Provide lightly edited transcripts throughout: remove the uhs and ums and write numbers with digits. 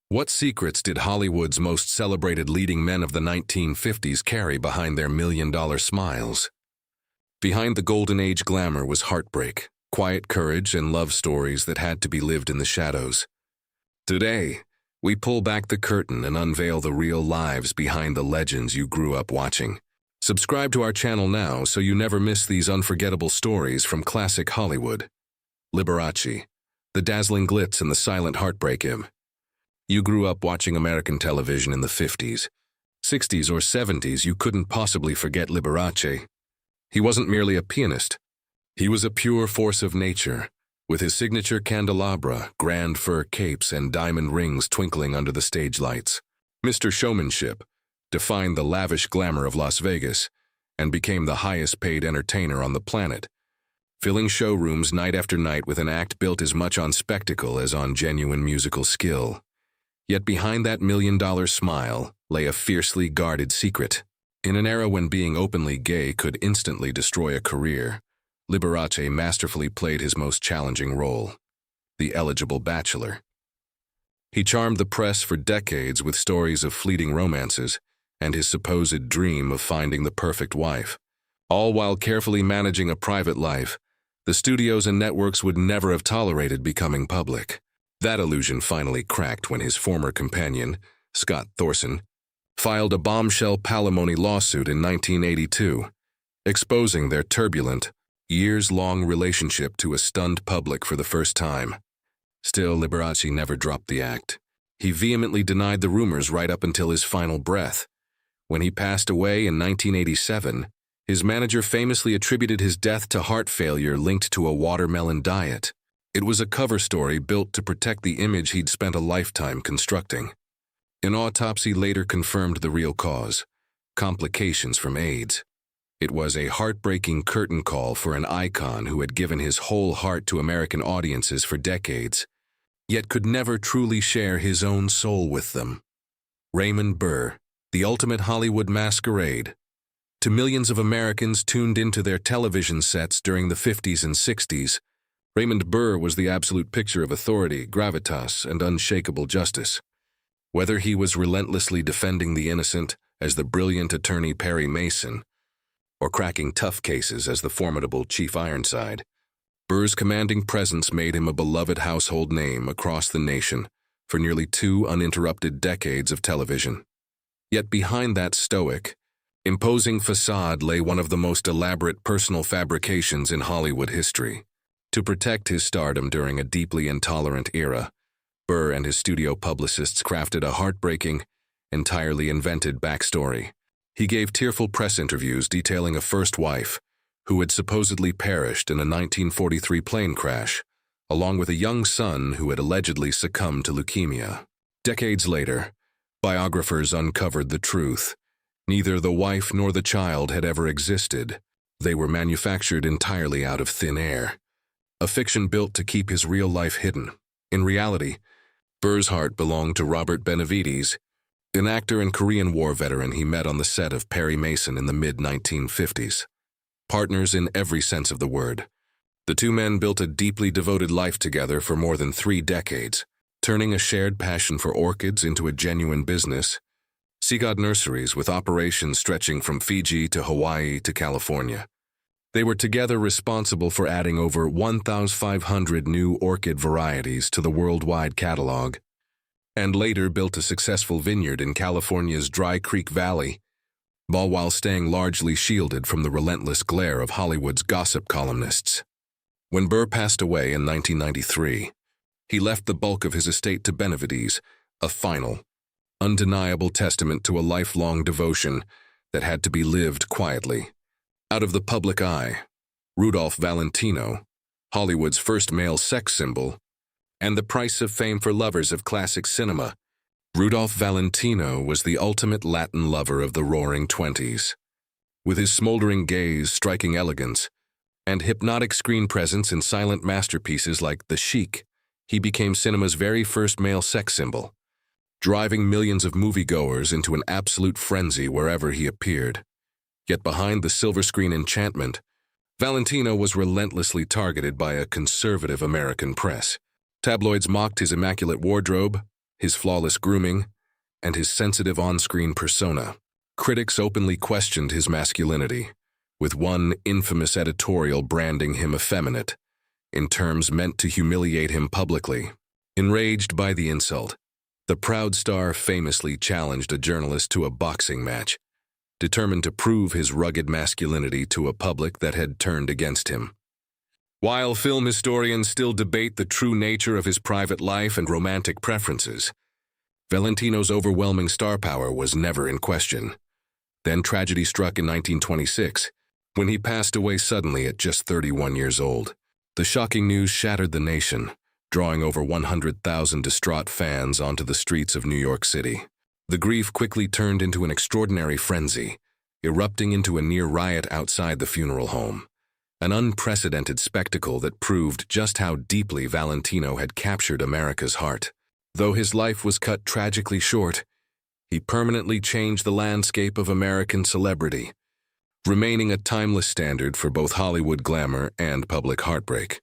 What secrets did Hollywood's most celebrated leading men of the 1950s carry behind their million-dollar smiles? Behind the golden age glamour was heartbreak, quiet courage, and love stories that had to be lived in the shadows. Today, we pull back the curtain and unveil the real lives behind the legends you grew up watching. Subscribe to our channel now so you never miss these unforgettable stories from classic Hollywood. Liberace, the dazzling glitz and the silent heartbreak him. You grew up watching American television in the 50s, 60s, or 70s. You couldn't possibly forget Liberace. He wasn't merely a pianist. He was a pure force of nature, with his signature candelabra, grand fur capes, and diamond rings twinkling under the stage lights. Mr. Showmanship defined the lavish glamour of Las Vegas and became the highest-paid entertainer on the planet, filling showrooms night after night with an act built as much on spectacle as on genuine musical skill. Yet behind that million-dollar smile lay a fiercely guarded secret. In an era when being openly gay could instantly destroy a career, Liberace masterfully played his most challenging role, the eligible bachelor. He charmed the press for decades with stories of fleeting romances and his supposed dream of finding the perfect wife. All while carefully managing a private life, the studios and networks would never have tolerated becoming public. That illusion finally cracked when his former companion, Scott Thorson, filed a bombshell palimony lawsuit in 1982, exposing their turbulent, years-long relationship to a stunned public for the first time. Still, Liberace never dropped the act. He vehemently denied the rumors right up until his final breath. When he passed away in 1987, his manager famously attributed his death to heart failure linked to a watermelon diet. It was a cover story built to protect the image he'd spent a lifetime constructing. An autopsy later confirmed the real cause: complications from AIDS. It was a heartbreaking curtain call for an icon who had given his whole heart to American audiences for decades, yet could never truly share his own soul with them. Raymond Burr, the ultimate Hollywood masquerade. To millions of Americans tuned into their television sets during the 50s and 60s, Raymond Burr was the absolute picture of authority, gravitas, and unshakable justice. Whether he was relentlessly defending the innocent as the brilliant attorney Perry Mason, or cracking tough cases as the formidable Chief Ironside, Burr's commanding presence made him a beloved household name across the nation for nearly 2 uninterrupted decades of television. Yet behind that stoic, imposing facade lay one of the most elaborate personal fabrications in Hollywood history. To protect his stardom during a deeply intolerant era, Burr and his studio publicists crafted a heartbreaking, entirely invented backstory. He gave tearful press interviews detailing a first wife who had supposedly perished in a 1943 plane crash, along with a young son who had allegedly succumbed to leukemia. Decades later, biographers uncovered the truth. Neither the wife nor the child had ever existed. They were manufactured entirely out of thin air. A fiction built to keep his real life hidden. In reality, Burr's heart belonged to Robert Benavides, an actor and Korean War veteran he met on the set of Perry Mason in the mid-1950s. Partners in every sense of the word, the two men built a deeply devoted life together for more than 3 decades, turning a shared passion for orchids into a genuine business. Seagod Nurseries, with operations stretching from Fiji to Hawaii to California. They were together responsible for adding over 1,500 new orchid varieties to the worldwide catalog, and later built a successful vineyard in California's Dry Creek Valley, all while staying largely shielded from the relentless glare of Hollywood's gossip columnists. When Burr passed away in 1993, he left the bulk of his estate to Benavides, a final, undeniable testament to a lifelong devotion that had to be lived quietly. Out of the public eye, Rudolph Valentino, Hollywood's first male sex symbol, and the price of fame for lovers of classic cinema, Rudolph Valentino was the ultimate Latin lover of the Roaring Twenties. With his smoldering gaze, striking elegance, and hypnotic screen presence in silent masterpieces like The Sheik, he became cinema's very first male sex symbol, driving millions of moviegoers into an absolute frenzy wherever he appeared. Yet behind the silver screen enchantment, Valentino was relentlessly targeted by a conservative American press. Tabloids mocked his immaculate wardrobe, his flawless grooming, and his sensitive on-screen persona. Critics openly questioned his masculinity, with one infamous editorial branding him effeminate, in terms meant to humiliate him publicly. Enraged by the insult, the proud star famously challenged a journalist to a boxing match, determined to prove his rugged masculinity to a public that had turned against him. While film historians still debate the true nature of his private life and romantic preferences, Valentino's overwhelming star power was never in question. Then tragedy struck in 1926, when he passed away suddenly at just 31 years old. The shocking news shattered the nation, drawing over 100,000 distraught fans onto the streets of New York City. The grief quickly turned into an extraordinary frenzy, erupting into a near riot outside the funeral home. An unprecedented spectacle that proved just how deeply Valentino had captured America's heart. Though his life was cut tragically short, he permanently changed the landscape of American celebrity, remaining a timeless standard for both Hollywood glamour and public heartbreak.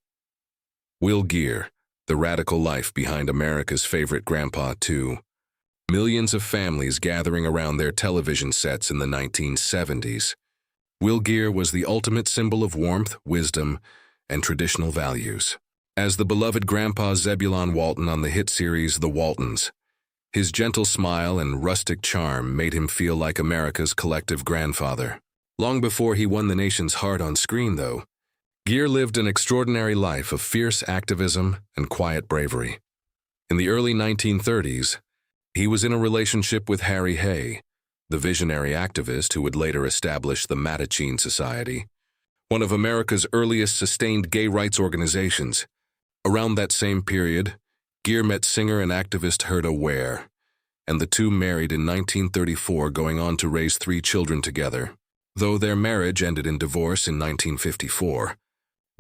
Will Geer, the radical life behind America's favorite grandpa, too. Millions of families gathering around their television sets in the 1970s. Will Geer was the ultimate symbol of warmth, wisdom, and traditional values. As the beloved Grandpa Zebulon Walton on the hit series The Waltons, his gentle smile and rustic charm made him feel like America's collective grandfather. Long before he won the nation's heart on screen, though, Geer lived an extraordinary life of fierce activism and quiet bravery. In the early 1930s, he was in a relationship with Harry Hay, the visionary activist who would later establish the Mattachine Society, one of America's earliest sustained gay rights organizations. Around that same period, Geer met singer and activist Herta Ware, and the two married in 1934, going on to raise 3 children together. Though their marriage ended in divorce in 1954,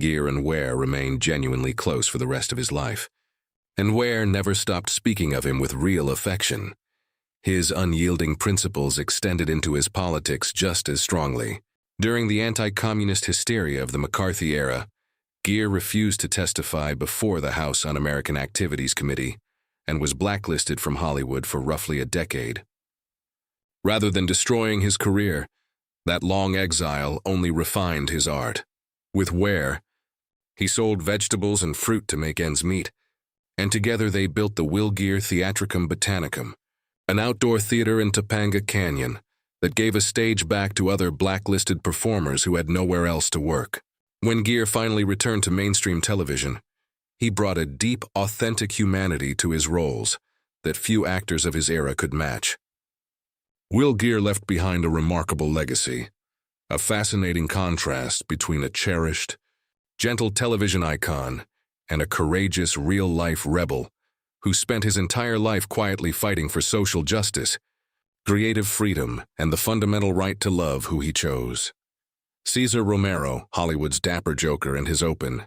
Geer and Ware remained genuinely close for the rest of his life, and Ware never stopped speaking of him with real affection. His unyielding principles extended into his politics just as strongly. During the anti-communist hysteria of the McCarthy era, Geer refused to testify before the House Un-American Activities Committee and was blacklisted from Hollywood for roughly a decade. Rather than destroying his career, that long exile only refined his art. With Ware, he sold vegetables and fruit to make ends meet, and together they built the Will Geer Theatricum Botanicum, an outdoor theater in Topanga Canyon that gave a stage back to other blacklisted performers who had nowhere else to work. When Geer finally returned to mainstream television, he brought a deep, authentic humanity to his roles that few actors of his era could match. Will Geer left behind a remarkable legacy, a fascinating contrast between a cherished, gentle television icon and a courageous, real-life rebel who spent his entire life quietly fighting for social justice, creative freedom, and the fundamental right to love who he chose. Cesar Romero, Hollywood's dapper Joker, and his open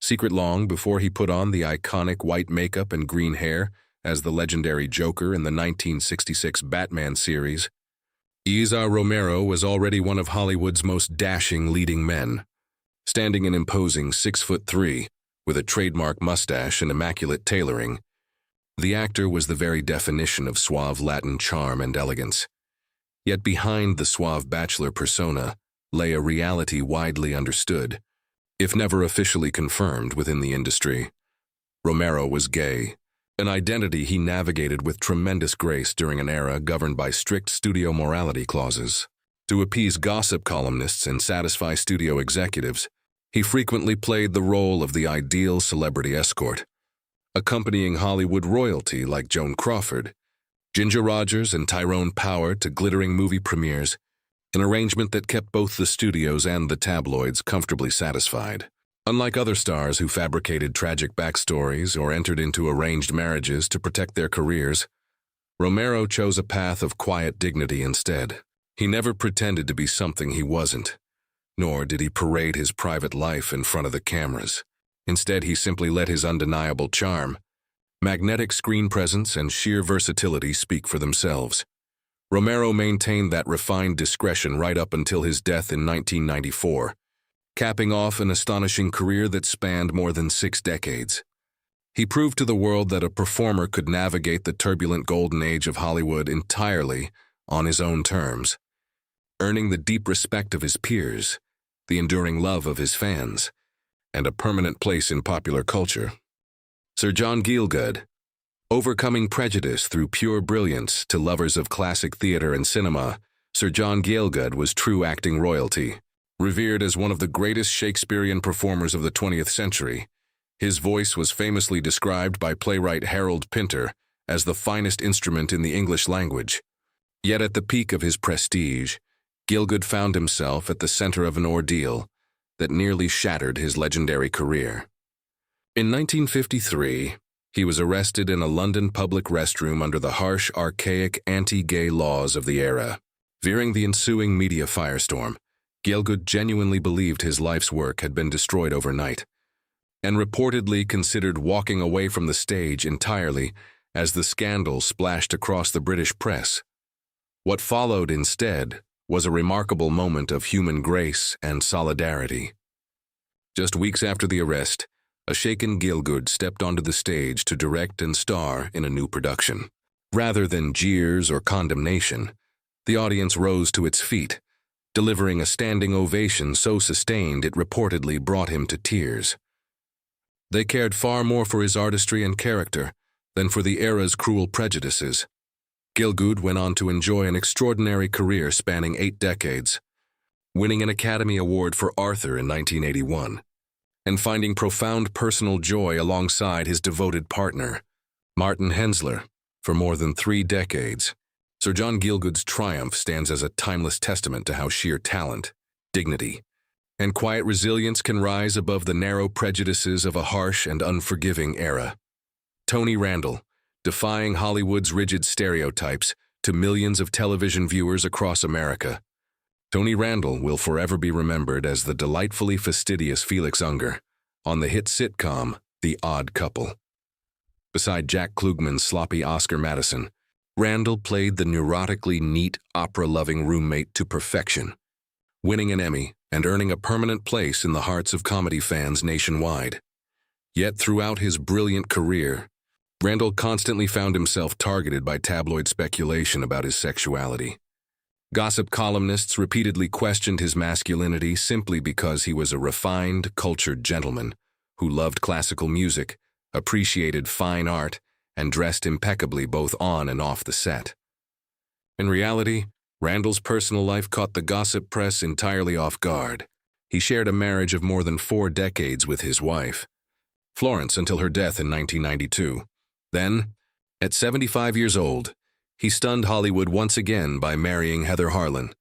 secret long before he put on the iconic white makeup and green hair as the legendary Joker in the 1966 Batman series, Cesar Romero was already one of Hollywood's most dashing leading men. Standing an imposing 6'3", with a trademark mustache and immaculate tailoring, the actor was the very definition of suave Latin charm and elegance. Yet behind the suave bachelor persona lay a reality widely understood, if never officially confirmed within the industry. Romero was gay, an identity he navigated with tremendous grace during an era governed by strict studio morality clauses. To appease gossip columnists and satisfy studio executives, he frequently played the role of the ideal celebrity escort, accompanying Hollywood royalty like Joan Crawford, Ginger Rogers, and Tyrone Power to glittering movie premieres, an arrangement that kept both the studios and the tabloids comfortably satisfied. Unlike other stars who fabricated tragic backstories or entered into arranged marriages to protect their careers, Romero chose a path of quiet dignity instead. He never pretended to be something he wasn't, nor did he parade his private life in front of the cameras. Instead, he simply let his undeniable charm, magnetic screen presence, and sheer versatility speak for themselves. Romero maintained that refined discretion right up until his death in 1994, capping off an astonishing career that spanned more than 6 decades. He proved to the world that a performer could navigate the turbulent golden age of Hollywood entirely on his own terms, earning the deep respect of his peers, the enduring love of his fans, and a permanent place in popular culture. Sir John Gielgud, overcoming prejudice through pure brilliance to lovers of classic theater and cinema, Sir John Gielgud was true acting royalty. Revered as one of the greatest Shakespearean performers of the 20th century, his voice was famously described by playwright Harold Pinter as the finest instrument in the English language. Yet at the peak of his prestige, Gielgud found himself at the center of an ordeal that nearly shattered his legendary career. In 1953, he was arrested in a London public restroom under the harsh, archaic, anti-gay laws of the era. Fearing the ensuing media firestorm, Gielgud genuinely believed his life's work had been destroyed overnight, and reportedly considered walking away from the stage entirely as the scandal splashed across the British press. What followed instead was a remarkable moment of human grace and solidarity. Just weeks after the arrest, a shaken Gielgud stepped onto the stage to direct and star in a new production. Rather than jeers or condemnation, the audience rose to its feet, delivering a standing ovation so sustained it reportedly brought him to tears. They cared far more for his artistry and character than for the era's cruel prejudices. Gielgud went on to enjoy an extraordinary career spanning 8 decades, winning an Academy Award for Arthur in 1981, and finding profound personal joy alongside his devoted partner, Martin Hensler, for more than 3 decades. Sir John Gielgud's triumph stands as a timeless testament to how sheer talent, dignity, and quiet resilience can rise above the narrow prejudices of a harsh and unforgiving era. Tony Randall, defying Hollywood's rigid stereotypes to millions of television viewers across America. Tony Randall will forever be remembered as the delightfully fastidious Felix Unger on the hit sitcom The Odd Couple. Beside Jack Klugman's sloppy Oscar Madison, Randall played the neurotically neat, opera-loving roommate to perfection, winning an Emmy and earning a permanent place in the hearts of comedy fans nationwide. Yet throughout his brilliant career, Randall constantly found himself targeted by tabloid speculation about his sexuality. Gossip columnists repeatedly questioned his masculinity simply because he was a refined, cultured gentleman who loved classical music, appreciated fine art, and dressed impeccably both on and off the set. In reality, Randall's personal life caught the gossip press entirely off guard. He shared a marriage of more than 4 decades with his wife, Florence, until her death in 1992. Then, at 75 years old, he stunned Hollywood once again by marrying Heather Harlan,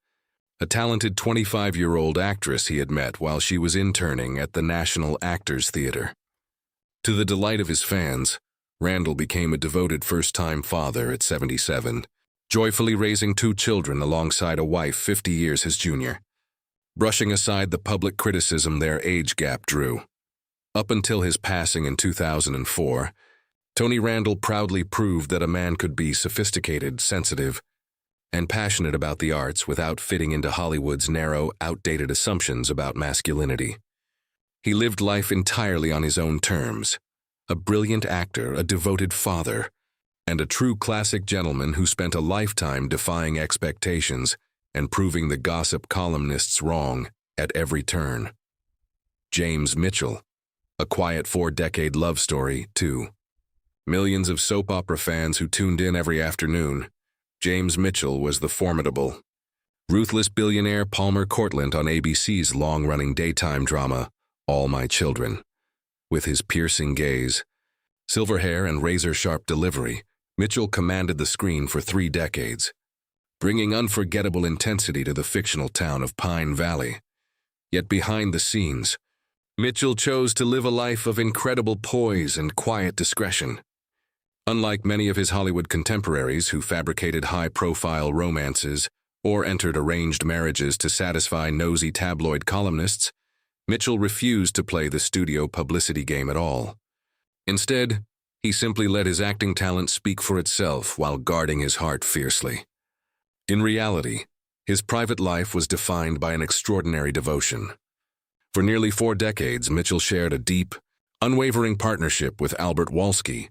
a talented 25-year-old actress he had met while she was interning at the National Actors Theater. To the delight of his fans, Randall became a devoted first-time father at 77, joyfully raising 2 children alongside a wife 50 years his junior, brushing aside the public criticism their age gap drew. Up until his passing in 2004, Tony Randall proudly proved that a man could be sophisticated, sensitive, and passionate about the arts without fitting into Hollywood's narrow, outdated assumptions about masculinity. He lived life entirely on his own terms, a brilliant actor, a devoted father, and a true classic gentleman who spent a lifetime defying expectations and proving the gossip columnists wrong at every turn. James Mitchell, a quiet 4-decade love story, too. Millions of soap opera fans who tuned in every afternoon, James Mitchell was the formidable, ruthless billionaire Palmer Cortlandt on ABC's long-running daytime drama, All My Children. With his piercing gaze, silver hair, and razor-sharp delivery, Mitchell commanded the screen for 3 decades, bringing unforgettable intensity to the fictional town of Pine Valley. Yet behind the scenes, Mitchell chose to live a life of incredible poise and quiet discretion. Unlike many of his Hollywood contemporaries who fabricated high-profile romances or entered arranged marriages to satisfy nosy tabloid columnists, Mitchell refused to play the studio publicity game at all. Instead, he simply let his acting talent speak for itself while guarding his heart fiercely. In reality, his private life was defined by an extraordinary devotion. For nearly 4 decades, Mitchell shared a deep, unwavering partnership with Albert Wolski,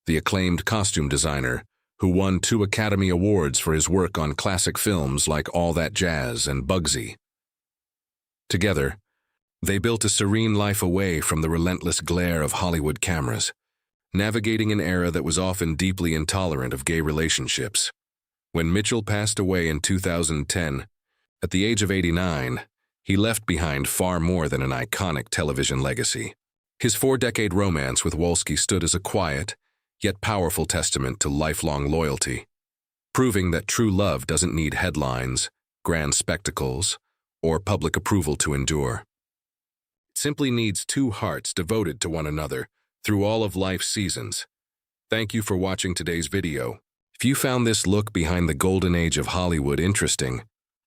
the acclaimed costume designer who won 2 Academy Awards for his work on classic films like All That Jazz and Bugsy. Together, they built a serene life away from the relentless glare of Hollywood cameras, navigating an era that was often deeply intolerant of gay relationships. When Mitchell passed away in 2010, at the age of 89, he left behind far more than an iconic television legacy. His 4-decade romance with Wolski stood as a quiet, yet powerful testament to lifelong loyalty, proving that true love doesn't need headlines, grand spectacles, or public approval to endure. It simply needs 2 hearts devoted to one another through all of life's seasons. Thank you for watching today's video. If you found this look behind the golden age of Hollywood interesting,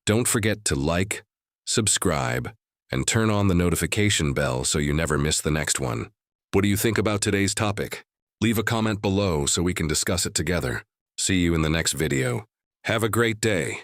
don't forget to like, subscribe, and turn on the notification bell so you never miss the next one. What do you think about today's topic? Leave a comment below so we can discuss it together. See you in the next video. Have a great day.